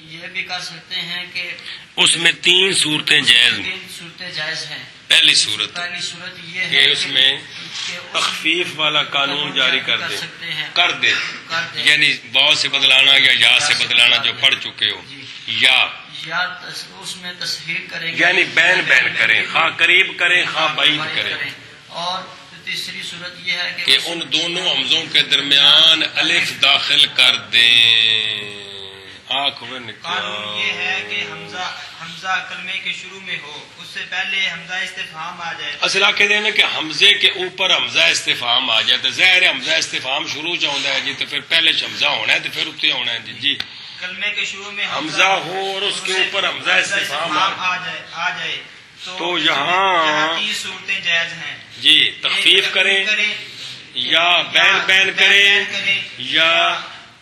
یہ بھی کر سکتے ہیں کہ اس میں 3 صورتیں جائز ہیں. 3 صورتیں جائز ہیں. پہلی صورت یہ کہ ہے اس میں تخفیف والا قانون جاری کر دے یعنی واو سے بدلانا یا یا سے بدلانا جو پڑھ چکے ہو، یا اس میں تصحیح کریں یعنی بین کریں، خواہ قریب کریں خواہ بعید کریں. اور تیسری صورت یہ ہے کہ ان دونوں حمزوں کے درمیان الف داخل کر دیں. آنکھ میں قانون یہ ہے کہ حمزہ کلمے کے شروع میں ہو، اس سے پہلے حمزہ استفہام آ جائے. اصل عقیدے میں کہ حمزے کے اوپر حمزہ استفہام آ جائے تو ظاہر ہے حمزہ استفہام شروع چاہتا ہے جی، تو پھر پہلے حمزہ ہونا ہے تو پھر اتنے ہونا ہے جی. کلمے کے شروع میں حمزہ ہو اور اس کے اوپر حمزہ استفہام آ جائے تو یہاں 3 صورتیں جائز ہیں جی. تخفیف کریں یا بین کریں یا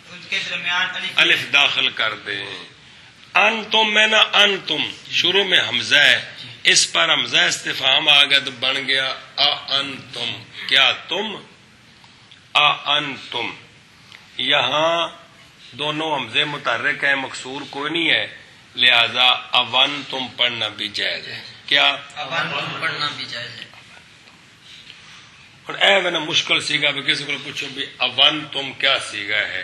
ان کے درمیان الف داخل کر دیں. انتم میں نا انتم شروع میں حمزہ ہے، اس پر حمزہ استفہام آ گیا تو بن گیا انتم. کیا تم؟ انتم. یہاں دونوں حمزے متحرک ہیں، مکسور کوئی نہیں ہے، لہذا اون تم پڑھنا بھی جائز ہے. کیا پڑھنا بھی جائز ہے. اور اے نا مشکل سیگا بھی کسی کو پوچھو بھی اون تم کیا سیگا ہے،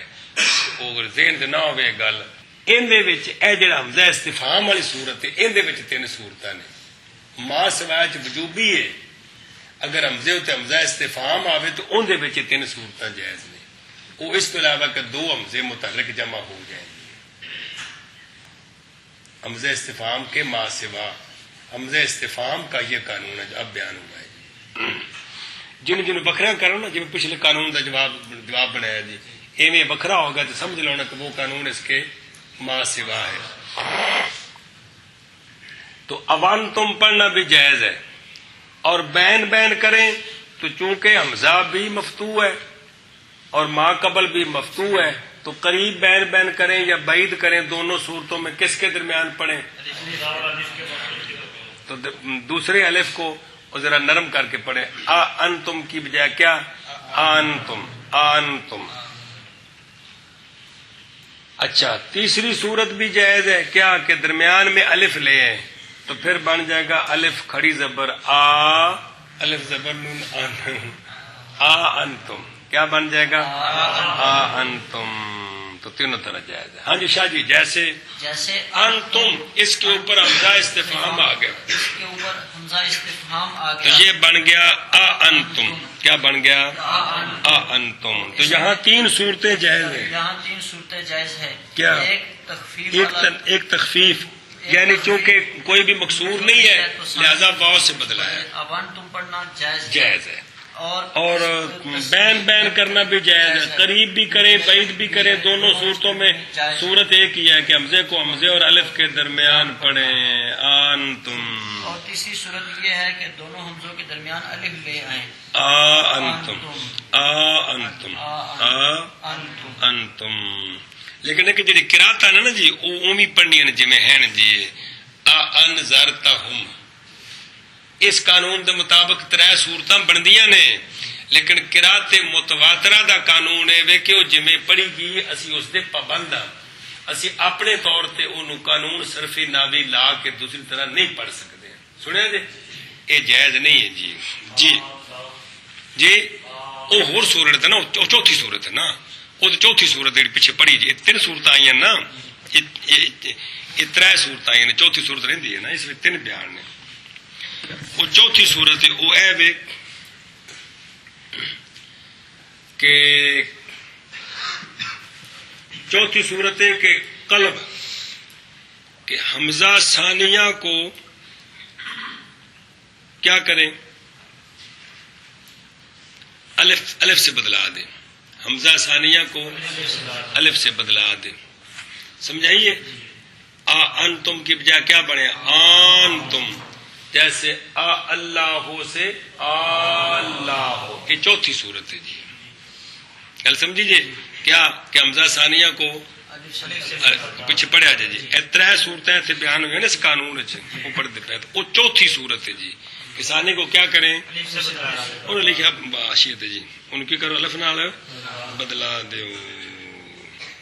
اور ذہن نہ ہوئے گل. اندے وچ اے جڑا حمزہ استفہام والی صورت ہے اندے وچ 3 صورتاں نے. ما سوائے وجوبی ہے، اگر حمزے ہوتے حمزہ استفہام آوے تو اندے وچ 3 صورتاں جائز نے. وہ اس کے علاوہ کہ 2 حمزے متحرک جمع ہو جائیں گے. حمزہ استفہام کے ما سوا حمزہ استفہام کا یہ قانون ہے جو اب بیان ہوا ہے. جن بکھرا کرو نا، جب پچھلے قانون کا جواب بنایا جی، ایویں بکھرا ہوگا تو سمجھ لو نا کہ وہ قانون اس کے ما سوا ہے. تو اوان تم پڑھنا بھی جائز ہے. اور بین کریں تو چونکہ حمزہ بھی مفتوح ہے اور ما قبل بھی مفتوح ہے تو قریب بین کریں یا بعید کریں، دونوں صورتوں میں کس کے درمیان پڑھیں؟ تو دوسرے الف کو ذرا نرم کر کے پڑھیں. انتم کی بجائے کیا؟ انتم. اچھا تیسری صورت بھی جائز ہے، کیا کہ درمیان میں الف لے آئیں تو پھر بن جائے گا الف کھڑی زبر الف زبر نون انتم. کیا بن جائے گا؟ انتم. تو تینوں طرح جائز ہے. ہاں جی شاہ جی. جیسے انتم اس کے اوپر حمزہ استفہام آ گیا، اس کے اوپر حمزہ استفہام آ تو گیا یہ بن گیا انتم. کیا بن گیا؟ انتم. تو یہاں 3 صورتیں جائز ہیں. یہاں 3 صورتیں جائز ہے. کیا؟ ایک تخفیف یعنی چونکہ کوئی بھی مقصور نہیں ہے لہذا واو سے بدلا ہے. اوان تم پڑھنا جائز ہے. اور بین کرنا بھی جائز ہے. قریب بھی کریں بعید بھی کریں، دونوں صورتوں میں صورت ایک ہی ہے کہ حمزے کو حمزے اور الف کے درمیان پڑھیں. انتم. اور تیسری صورت یہ ہے کہ دونوں حمزوں کے درمیان الف لے آئیں. انتم. لیکن کہ جی قرات ہے نا جی وہ اومی پڑھنی جی ہیں جی انذرتہم. اس قانون دے مطابق 3 صورتاں بندیاں نے، لیکن قرات متواترہ دا قانون ہے کہ وہ جویں پڑھی گئی اسی اس دے پابند ہاں. اسی اپنے طور تے انہوں قانون صرفی ناوی لا کے دوسری طرح نہیں پڑھ سکتے. سنیا جی یہ جائز نہیں ہے جی. جی وہ ہور صورت ہے نا، وہ چوتھی صورت ہے نا، وہ تو چوتھی صورت ہے پیچھے پڑھی جی. 3 صورت آئی ہیں نا، یہ 3 صورت آئی ہیں، چوتھی صورت رہی ہے نا، اس میں 3 بیان نے. وہ چوتھی صورت ہے وہ اے کہ چوتھی صورت ہے کہ قلب کہ حمزہ ثانیہ کو کیا کریں؟ الف سے بدلا دیں. حمزہ ثانیہ کو الف سے بدلا دیں. سمجھائیے. انتم کی بجائے کیا بنے؟ انتم. جیسے اللہ سے اللہ، یہ چوتھی صورت ہے جی. گل سمجھیے. کیا کہ حمزہ ثانیہ کو پیچھے پڑھیا جی اے ترے صورتیں اتنے بیان ہوئے نا اس قانون وہ پڑھتے پہ تو وہ چوتھی صورت ہے جی کسانی کو کیا کریں انہوں نے لکھا باشیت ہے جی ان کی کرو الف نال بدلا دیو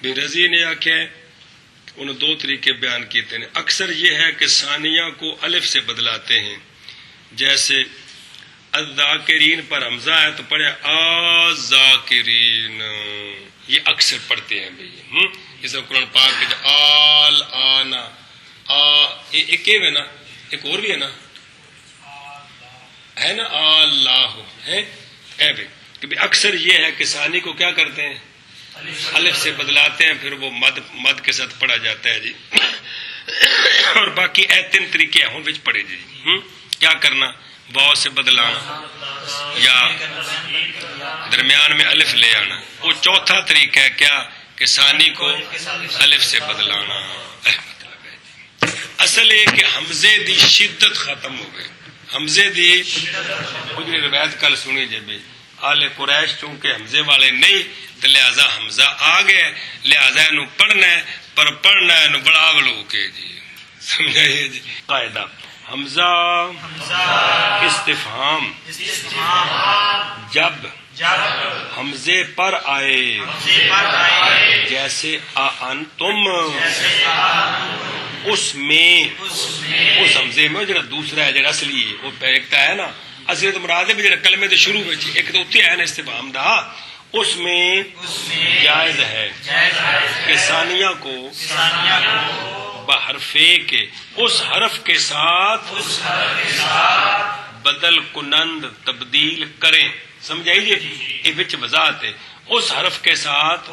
بے رضی نے آخیا انہوں دو طریقے بیان کیتے ہیں اکثر یہ ہے کہ ثانیہ کو الف سے بدلاتے ہیں جیسے الذاکرین پر حمزہ ہے تو پڑھے آذاکرین یہ اکثر پڑھتے ہیں بھائی جیسے قرآن پاک کے آل آنا ایک ہے نا ایک اور بھی ہے نا اللہ ہے بھائی کہ اکثر یہ ہے کہ ثانی کو کیا کرتے ہیں الف سے بدلاتے ہیں پھر وہ مد کے ساتھ پڑھا جاتا ہے جی اور باقی اے تین طریقے ہوں وچ پڑھے جی کیا کرنا واو سے بدلانا یا درمیان میں الف لے آنا وہ چوتھا طریقہ ہے کیا کہ ثانی کو الف سے بدلانا مطلب ہے اصل ہے کہ حمزے دی شدت ختم ہو گئی حمزے دی مجھے روایت کل سنی جی بھی آل قریش چونکہ حمزے والے نہیں تو لہذا حمزہ آ گئے لہذا انہوں پڑھنا ہے پر پڑھنا ہے انہوں بڑا بلو کے جی سمجھائیے جی قاعدہ حمزہ استفہام جب حمزے پر آئے جیسے انتم اس میں اس حمزے میں جڑا دوسرا ہے جڑا اصلی ہے وہ پہلتا ہے نا اصلی تو مراد ہے جڑا کلمے دے شروع میں ایک تو اتنے ہے نا استفہام دا اس میں جائز ہے کہ ثانیہ کو بحرفے کے اس حرف کے ساتھ بدل کنند تبدیل کریں سمجھائیے یہ وچ وضاحت ہے اس حرف کے ساتھ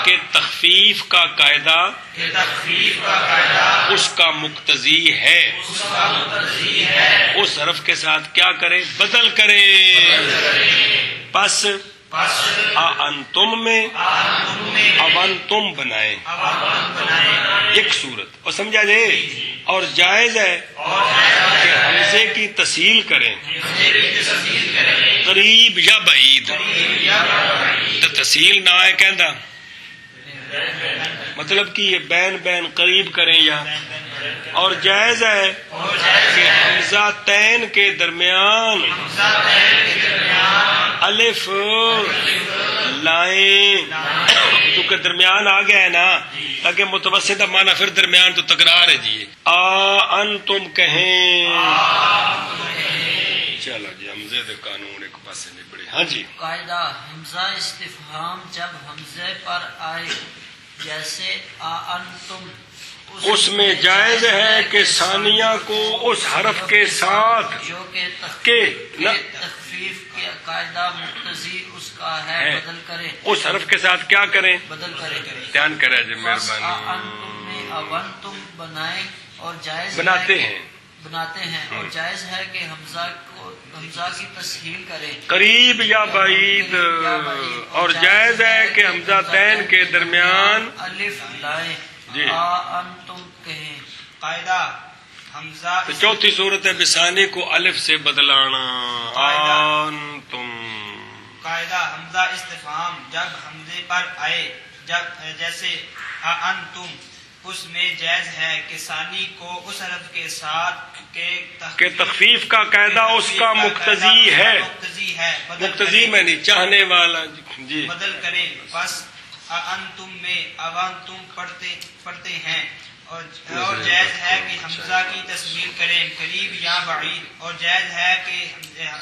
کہ تخفیف کا قاعدہ اس کا مقتضی ہے اس حرف کے ساتھ کیا کریں بدل کریں پس انتم میں اونتم بنائیں ایک صورت اور سمجھا جائے اور جائز ہے کہ حمزے کی تسہیل کریں قریب یا بعید تو تسہیل نہ ہے کہندا مطلب کہ یہ بین بین قریب کریں یا اور جائز ہے کہ حمزہ تین کے درمیان الف لائیں کیونکہ درمیان آ گیا ہے نا تاکہ متوسط مانا پھر درمیان تو تکرار ہے جی انتم کہیں چلو جی حمزے دے قانون ایک پاسے نبڑے ہاں جی قاعدہ حمزہ استفہام جب حمزے پر آئے جیسے انتم اس میں جائز ہے کہ ثانیہ کو اس حرف کے ساتھ جو کہ تخفیف کا قاعدہ مقتضی اس کا ہے بدل کرے اس حرف کے ساتھ کیا کریں بدل کرے دھیان کرے جی مہربانی انتم میں اونتم بنائیں اور جائز بناتے ہیں اور جائز ہے کہ حمزہ کی تسہیل کریں قریب یا بعید اور جائز ہے کہ حمزہ تین کے درمیان الف لائیں جی انتم کہیں قاعدہ حمزہ تو چوتھی صورت ہے بسانی کو الف سے بدلانا انتم قاعدہ حمزہ استفہام جب حمزے پر آئے جیسے انتم اس میں جائز ہے کہ ثانی کو اس حرف کے ساتھ کہ تخفیف کا قاعدہ اس کا مقتضی ہے مقتضی میں نہیں چاہنے والا جی بدل کریں بس انتم میں اوانتم پڑھتے ہیں اور جائز ہے کہ حمزہ کی تسہیل کریں قریب یا بعید اور جائز ہے کہ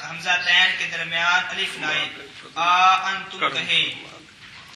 حمزہ تین کے درمیان الف لائیں انتم کہیں